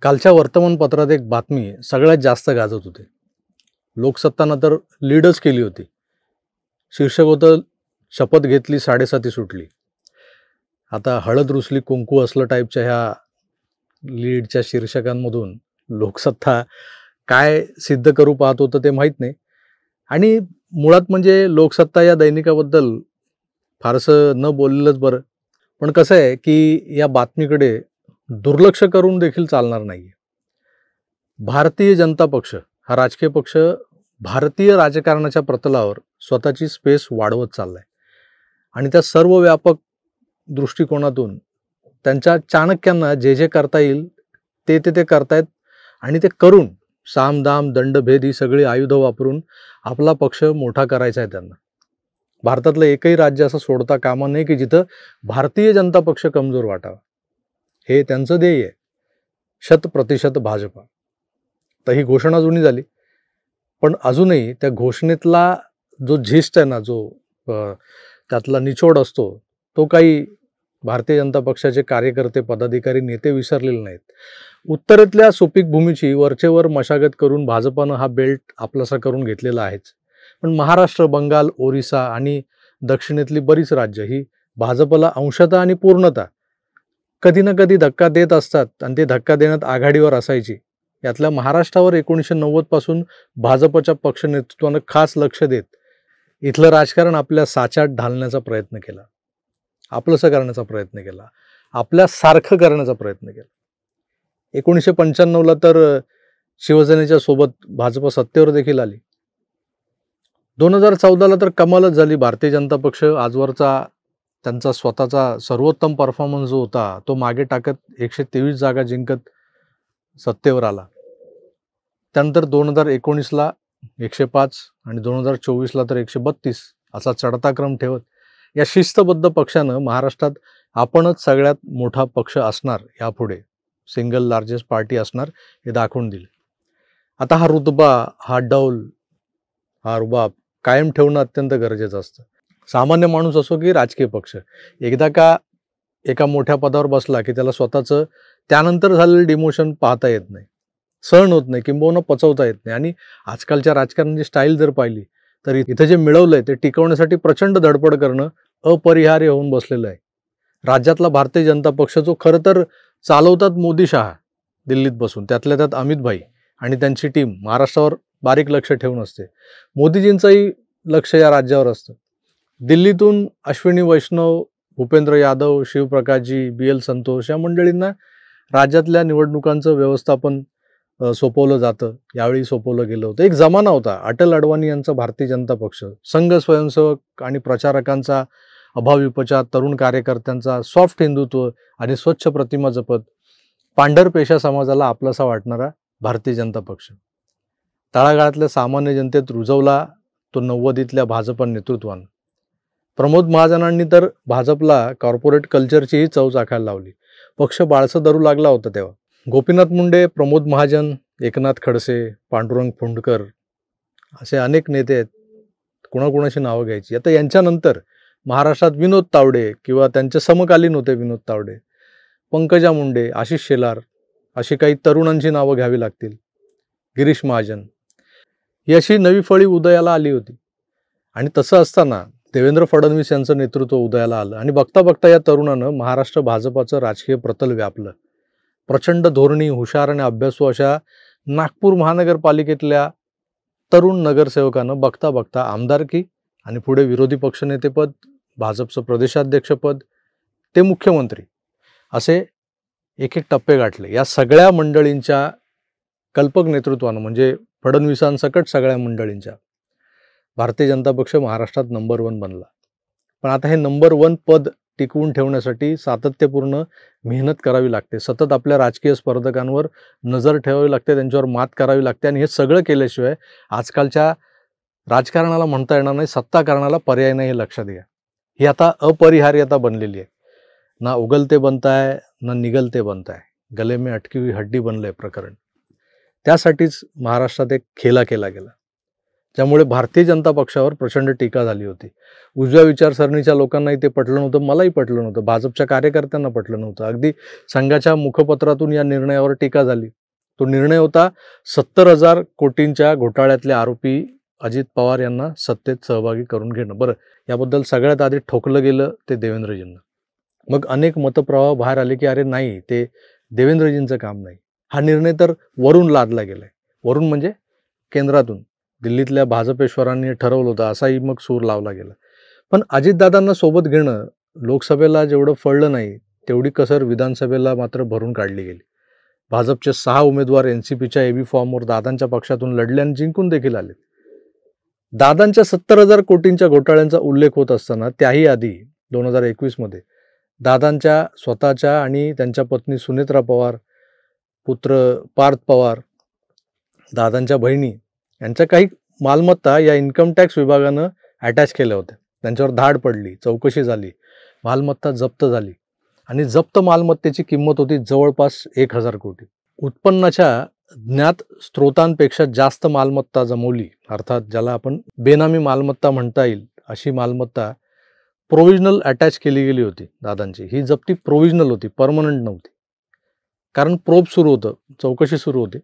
कालच्या वर्तमानपत्रात एक बातमी सगळ्यात जास्त गाजत होती. लोकसत्तानं तर लीडच केली होती. शीर्षक होतं, शपथ घेतली 7:30 सुटली. आता हळद रुसली कुंकू असलं टाईपच्या ह्या लीडच्या शीर्षकांमधून लोकसत्ता काय सिद्ध करू पाहत होतं ते माहीत नाही. आणि मुळात म्हणजे लोकसत्ता या दैनिकाबद्दल फारसं न बोललेलंच बरं. पण कसं आहे की या बातमीकडे दुर्लक्ष करून देखील चालणार नाही. भारतीय जनता पक्ष हा राजकीय पक्ष भारतीय राजकारणाच्या प्रतलावर स्वतःची स्पेस वाढवत चाललाय आणि त्या सर्व व्यापक दृष्टिकोनातून त्यांच्या चाणक्यांना जे जे करता येईल ते करतायत आणि ते करून साम दाम दंडभेद ही सगळी आयुधं वापरून आपला पक्ष मोठा करायचा आहे त्यांना. भारतातलं एकही राज्य असं सोडता कामा नये की जिथं भारतीय जनता पक्ष कमजोर वाटावा. हे त्यांचं ध्येय आहे. 100% भाजपा. तर ही घोषणा जुनी झाली, पण अजूनही त्या घोषणेतला जो झिस्ट आहे ना, जो त्यातला निचोड असतो, तो काही भारतीय जनता पक्षाचे कार्यकर्ते, पदाधिकारी, नेते विसरलेले नाहीत. उत्तरेतल्या सुपीक भूमीची वरचेवर मशागत करून भाजपानं हा बेल्ट आपलासा करून घेतलेला आहेच. पण महाराष्ट्र, बंगाल, ओरिसा आणि दक्षिणेतली बरीच राज्य ही भाजपला अंशतः आणि पूर्णतः कधी ना कधी धक्का देत असतात आणि ते धक्का देण्यात आघाडीवर असायची. यातल्या महाराष्ट्रावर 1990 पासून भाजपच्या पक्ष नेतृत्वानं खास लक्ष देत इथलं राजकारण आपल्या साच्यात ढालण्याचा प्रयत्न केला, आपलंसं करण्याचा प्रयत्न केला, आपल्यासारखं करण्याचा प्रयत्न केला. 1995ला तर शिवसेनेच्या सोबत भाजप सत्तेवर देखील आली. 2014ला तर कमालच झाली. भारतीय जनता पक्ष आजवरचा त्यांचा स्वतःचा सर्वोत्तम परफॉर्मन्स जो होता तो मागे टाकत 123 जागा जिंकत सत्तेवर आला. त्यानंतर 2019ला 105 आणि 2024ला तर 132 असा चढता क्रम ठेवत या शिस्तबद्ध पक्षानं महाराष्ट्रात आपणच सगळ्यात मोठा पक्ष असणार, यापुढे सिंगल लार्जेस्ट पार्टी असणार हे दाखवून दिले. आता हा रुतबा, हा डौल, हा रुबाब कायम ठेवणं अत्यंत गरजेचं असतं. सामान्य माणूस असो की राजकीय पक्ष, एकदा का एका मोठ्या पदावर बसला की त्याला स्वतःचं त्यानंतर झालेलं डिमोशन पाहता येत नाही, सहन होत नाही, किंबहुना पचवता येत नाही. आणि आजकालच्या राजकारणाची स्टाईल जर पाहिली तर इथं जे मिळवलंय ते टिकवण्यासाठी प्रचंड धडपड करणं अपरिहार्य होऊन बसलेलं आहे. राज्यातला भारतीय जनता पक्ष जो खरं तर चालवतात मोदी शहा दिल्लीत बसून, त्यातल्या त्यात अमित भाई आणि त्यांची टीम महाराष्ट्रावर बारीक लक्ष ठेवून असते. मोदीजींचंही लक्ष या राज्यावर असतं. दिल्लीतून अश्विनी वैष्णव, भूपेंद्र यादव, शिवप्रकाशजी, BL संतोष या मंडळींना राज्यातल्या निवडणुकांचं व्यवस्थापन सोपवलं जातं. यावेळी सोपवलं गेलं होतं. एक जमाना होता अटल अडवाणी यांचा भारतीय जनता पक्ष, संघ स्वयंसेवक आणि प्रचारकांचा अभाव विपचार, तरुण कार्यकर्त्यांचा सॉफ्ट हिंदुत्व आणि स्वच्छ प्रतिमा जपत पांढर पेशा समाजाला आपलासा वाटणारा भारतीय जनता पक्ष तळागाळातल्या सामान्य जनतेत रुजवला तो 90तल्या भाजपा नेतृत्वानं. प्रमोद महाजनांनी तर भाजपला कॉर्पोरेट कल्चरचीही चव चाखायला लावली. पक्ष बाळसं धरू लागला होता तेव्हा. गोपीनाथ मुंडे, प्रमोद महाजन, एकनाथ खडसे, पांडुरंग फुंडकर असे अनेक नेते आहेत. कुणाकुणाची नावं घ्यायची. आता यांच्यानंतर महाराष्ट्रात विनोद तावडे किंवा त्यांचे समकालीन होते विनोद तावडे, पंकजा मुंडे, आशिष शेलार अशी काही तरुणांची नावं घ्यावी लागतील. गिरीश महाजन ही अशी नवी फळी उदयाला आली होती. आणि तसं असताना देवेंद्र फडणवीस यांचं नेतृत्व उदयाला आलं आणि बघता बघता या तरुणानं महाराष्ट्र भाजपाचं राजकीय प्रतल व्यापलं. प्रचंड धोरणी, हुशार आणि अभ्यासू अशा नागपूर महानगरपालिकेतल्या तरुण नगरसेवकानं बघता बघता आमदारकी आणि पुढे विरोधी पक्षनेतेपद, भाजपचं प्रदेशाध्यक्षपद, ते मुख्यमंत्री असे एक एक टप्पे गाठले. या सगळ्या मंडळींच्या कल्पक नेतृत्वानं, म्हणजे फडणवीसांसकट सगळ्या मंडळींच्या, भारतीय जनता पक्ष महाराष्ट्रात नंबर 1 बनला. पण आता हे नंबर 1 पद टिकवून ठेवण्यासाठी सातत्यपूर्ण मेहनत करावी लागते. सतत आपल्या राजकीय स्पर्धकांवर नजर ठेवावी लागते, त्यांच्यावर मात करावी लागते. आणि हे सगळं केल्याशिवाय आजकालच्या राजकारणाला म्हणता येणार नाही, सत्ताकारणाला पर्याय नाही, हे लक्षात घ्या. ही आता अपरिहार्यता बनलेली आहे. ना उगलते बनताय ना निगलते बनताय, गले में अटकी हुई हड्डी बनलंय प्रकरण. त्यासाठीच महाराष्ट्रात एक खेला केला गेला, त्यामुळे भारतीय जनता पक्षावर प्रचंड टीका झाली होती. उजव्या विचारसरणीच्या लोकांनाही ते पटलं नव्हतं, मलाही पटलं नव्हतं, भाजपच्या कार्यकर्त्यांना पटलं नव्हतं. अगदी संघाच्या मुखपत्रातून या निर्णयावर टीका झाली. तो निर्णय होता 70,000 कोटींच्या घोटाळ्यातले आरोपी अजित पवार यांना सत्तेत सहभागी करून घेणं. बरं, याबद्दल सगळ्यात आधी ठोकलं गेलं ते देवेंद्रजींना. मग अनेक मतप्रवाह बाहेर आले की अरे नाही, ते देवेंद्रजींचं काम नाही. हा निर्णय तर वरून लादला गेलाय. वरून म्हणजे केंद्रातून, दिल्लीतल्या भाजपेश्वरांनी ठरवलं होतं, असाही मग सूर लावला गेला. पण अजितदादांना सोबत घेणं लोकसभेला जेवढं फळलं नाही, तेवढी कसर विधानसभेला मात्र भरून काढली गेली. भाजपचे 6 उमेदवार एनसीपीच्या एबी फॉर्मवर दादांच्या पक्षातून लढले आणि जिंकून देखील आले. दादांच्या 70,000 कोटींच्या घोटाळ्यांचा उल्लेख होत असताना त्याही आधी 2021 मध्ये दादांच्या स्वतःच्या आणि त्यांच्या पत्नी सुनेत्रा पवार, पुत्र पार्थ पवार, दादांच्या बहिणी यांच्या काही मालमत्ता या इन्कम टॅक्स विभागानं अटॅच केल्या होत्या. त्यांच्यावर धाड पडली, चौकशी झाली, मालमत्ता जप्त झाली आणि जप्त मालमत्तेची किंमत होती जवळपास 1,000 कोटी. उत्पन्नाच्या ज्ञात स्रोतांपेक्षा जास्त मालमत्ता जमवली, अर्थात ज्याला आपण बेनामी मालमत्ता म्हणता येईल, अशी मालमत्ता प्रोव्हिजनल अटॅच केली गेली होती दादांची. ही जप्ती प्रोव्हिजनल होती, परमनंट नव्हती. कारण प्रोब सुरू होतं, चौकशी सुरू होती.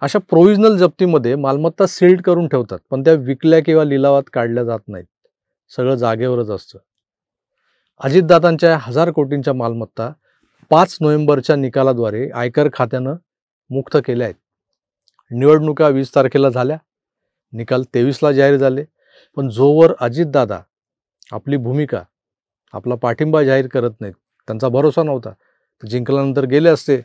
अशा प्रोव्हिजनल जप्तीमध्ये मालमत्ता सील्ड करून ठेवतात, पण त्या विकल्या किंवा लिलावात काढल्या जात नाहीत. सगळं जागेवरच असतं. अजितदादांच्या 1,000 कोटींच्या मालमत्ता 5 नोव्हेंबरच्या निकालाद्वारे आयकर खात्यानं मुक्त केल्या आहेत. निवडणुका 20 तारखेला झाल्या, निकाल 23ला जाहीर झाले. पण जोवर अजितदादा आपली भूमिका, आपला पाठिंबा जाहीर करत नाहीत, त्यांचा भरोसा नव्हता, तर जिंकल्यानंतर गेले असते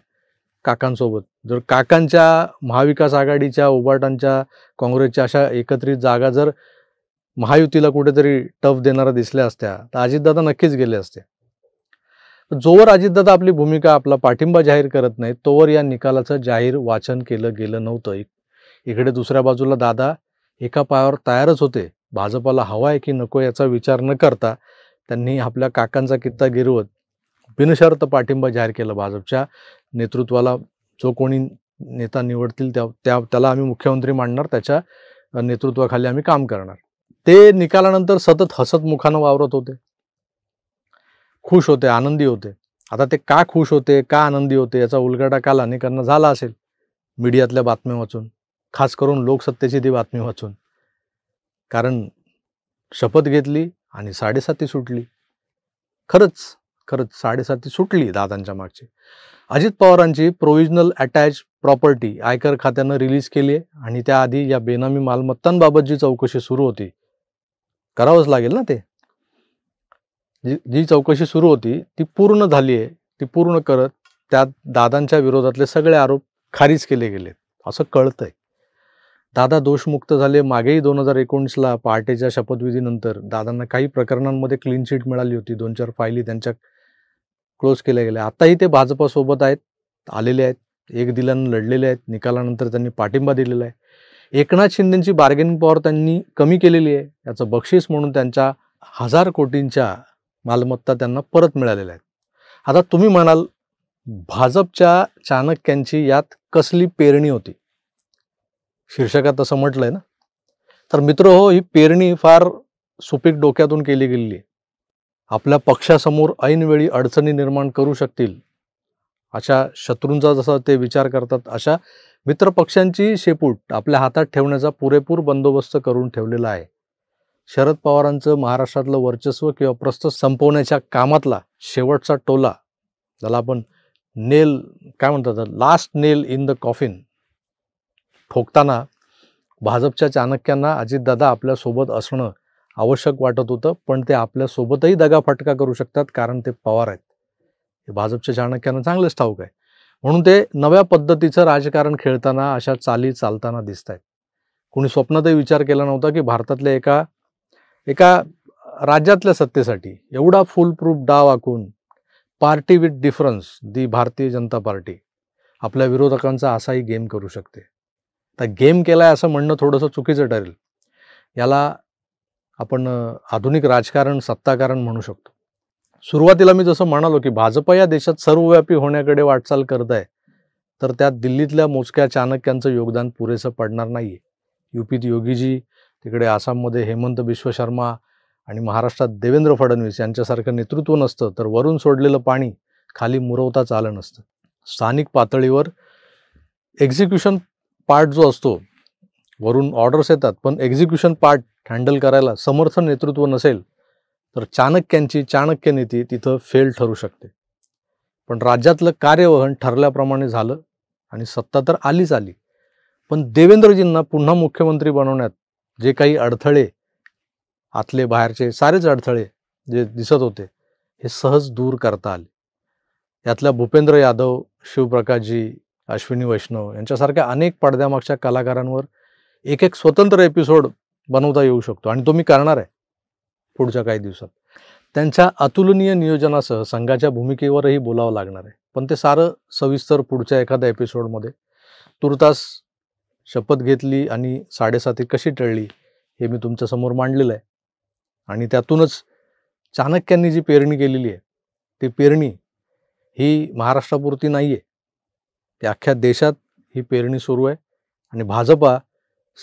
काकांसोबत. जर काकांच्या महाविकास आघाडीच्या, उबाटांच्या, काँग्रेसच्या अशा एकत्रित जागा जर महायुतीला कुठेतरी टफ देणारा दिसल्या असत्या तर अजितदादा नक्कीच गेले असते. जोवर अजितदादा आपली भूमिका, आपला पाठिंबा जाहीर करत नाहीत, तोवर या निकालाचं जाहीर वाचन केलं गेलं नव्हतं. इकडे दुसऱ्या बाजूला दादा एका पायावर तयारच होते. भाजपाला हवा आहे की नको याचा विचार न करता त्यांनी आपल्या काकांचा कित्ता गिरवत बिनशर्त पाठिंबा जाहीर केला. भाजपच्या नेतृत्वाला जो कोणी नेता निवडतील त्याला आम्ही मुख्यमंत्री मानणार, त्याच्या नेतृत्वाखाली आम्ही काम करणार. ते निकालानंतर सतत हसत मुखानं वावरत होते, खुश होते, आनंदी होते. आता ते का खुश होते, का आनंदी होते याचा उलगडा काल अनेकांना झाला असेल मीडियातल्या बातम्या वाचून, खास करून लोकसत्तेची ती बातमी वाचून. कारण शपथ घेतली आणि 7.5 सुटली. खरंच 7.5 सुटली दादांच्या मागची. अजित पवारांची प्रोव्हिजनल अटॅच प्रॉपर्टी आयकर खात्यानं रिलीज केली आहे आणि त्याआधी या बेनामी मालमत्तांबाबत जी चौकशी सुरू होती, करावंच लागेल ना. ते जी चौकशी सुरू होती ती पूर्ण झाली आहे. ती पूर्ण करत त्यात दादांच्या विरोधातले सगळे आरोप खारिज केले गेले असं कळतंय. दादा दोषमुक्त झाले. मागेही 2019ला पहाटेच्या शपथविधीनंतर दादांना काही प्रकरणांमध्ये क्लीन चिट मिळाली होती. 2-4 फायली त्यांच्या क्लोज केल्या गेल्या. आताही ते भाजपासोबत आहेत, आलेले आहेत, एक दिलानं लढलेले आहेत. निकालानंतर त्यांनी पाठिंबा दिलेला आहे. एकनाथ शिंदेची बार्गेनिंग पॉवर त्यांनी कमी केलेली आहे. याचं बक्षीस म्हणून त्यांच्या 1,000 कोटींच्या मालमत्ता त्यांना परत मिळालेल्या आहेत. आता तुम्ही म्हणाल, भाजपच्या चाणक्यांची यात कसली पेरणी होती? शीर्षकात असं म्हटलंय ना. तर मित्र हो, ही पेरणी फार सुपीक डोक्यातून केली गेलेली आहे. आपल्या पक्षासमोर ऐनवेळी अडचणी निर्माण करू शकतील अशा शत्रूंचा जसा ते विचार करतात, अशा मित्रपक्षांची शेपूट आपल्या हातात ठेवण्याचा पुरेपूर बंदोबस्त करून ठेवलेला आहे. शरद पवारांचं महाराष्ट्रातलं वर्चस्व किंवा प्रस्थ संपवण्याच्या कामातला शेवटचा टोला, ज्याला आपण नेल काय म्हणतात, last nail in the coffin, ठोकताना भाजपच्या चाणक्यांना अजितदादा आपल्यासोबत असणं आवश्यक वाटत होतं. पण ते आपल्यासोबतही दगाफटका करू शकतात, कारण ते पवार आहेत. हे भाजपच्या चाणक्यांना चांगलंच ठाऊक आहे. म्हणून ते नव्या पद्धतीचं राजकारण खेळताना अशा चाली चालताना दिसत आहेत. कोणी स्वप्नातही विचार केला नव्हता की भारतातल्या एका राज्यातल्या सत्तेसाठी एवढा फुल प्रूफ डाव आखून party with difference, the Bharatiya Janata party, आपल्या विरोधकांचा असाही गेम करू शकते. तर गेम केलाय असं म्हणणं थोडंसं चुकीचं ठरेल. याला आपण आधुनिक राजकारण, सत्ताकारण म्हणू शकतो. सुरुवातीला मी जसं म्हणालो की भाजप या देशात सर्वव्यापी होण्याकडे वाटचाल करत आहे, तर त्यात दिल्लीतल्या मोजक्या चाणक्यांचं योगदान पुरेसं पडणार नाहीये. युपीत योगीजी, तिकडे आसाममध्ये हेमंत बिश्व शर्मा आणि महाराष्ट्रात देवेंद्र फडणवीस यांच्यासारखं नेतृत्व नसतं तर वरून सोडलेलं पाणी खाली मुरवताच आलं नसतं. स्थानिक पातळीवर एक्झिक्युशन पार्ट जो असतो, वरून ऑर्डर्स येतात पण एक्झिक्युशन पार्ट हँडल करायला समर्थ नेतृत्व नसेल तर चाणक्यांची चाणक्य नीती तिथं फेल ठरू शकते. पण राज्यातलं कार्यवहन ठरल्याप्रमाणे झालं आणि सत्ता तर आलीच आली. पण देवेंद्रजींना पुन्हा मुख्यमंत्री बनवण्यात जे काही अडथळे, आतले बाहेरचे सारेच अडथळे जे दिसत होते, हे सहज दूर करता आले. यातल्या भूपेंद्र यादव, शिवप्रकाशजी, अश्विनी वैष्णव यांच्यासारख्या अनेक पडद्यामागच्या कलाकारांवर एक एक स्वतंत्र एपिसोड बनवता येऊ शकतो आणि तो मी करणार आहे पुढच्या काही दिवसात. त्यांच्या अतुलनीय नियोजनासह संघाच्या भूमिकेवरही बोलावं लागणार आहे. पण ते सारं सविस्तर पुढच्या एखाद्या एपिसोडमध्ये. तुर्तास शपथ घेतली आणि 7.5 कशी टळली हे मी तुमच्यासमोर मांडलेलं आहे. आणि त्यातूनच चाणक्यांनी जी पेरणी केलेली आहे, ती पेरणी ही महाराष्ट्रापुरती नाही आहे, ती अख्ख्या देशात ही पेरणी सुरू आहे आणि भाजपा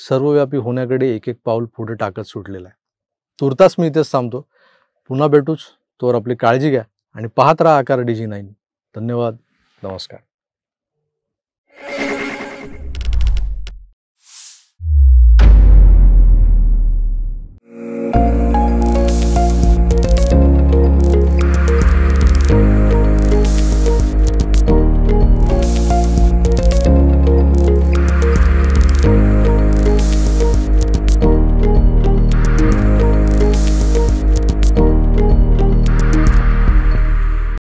सर्वव्यापी होण्याकडे एक एक पाऊल पुढे टाकत सुटलेला आहे. तुर्तास मी इथेच थांबतो. पुन्हा भेटूच. तोवर आपली काळजी घ्या आणि पाहत राहा आकार DG9. धन्यवाद. नमस्कार.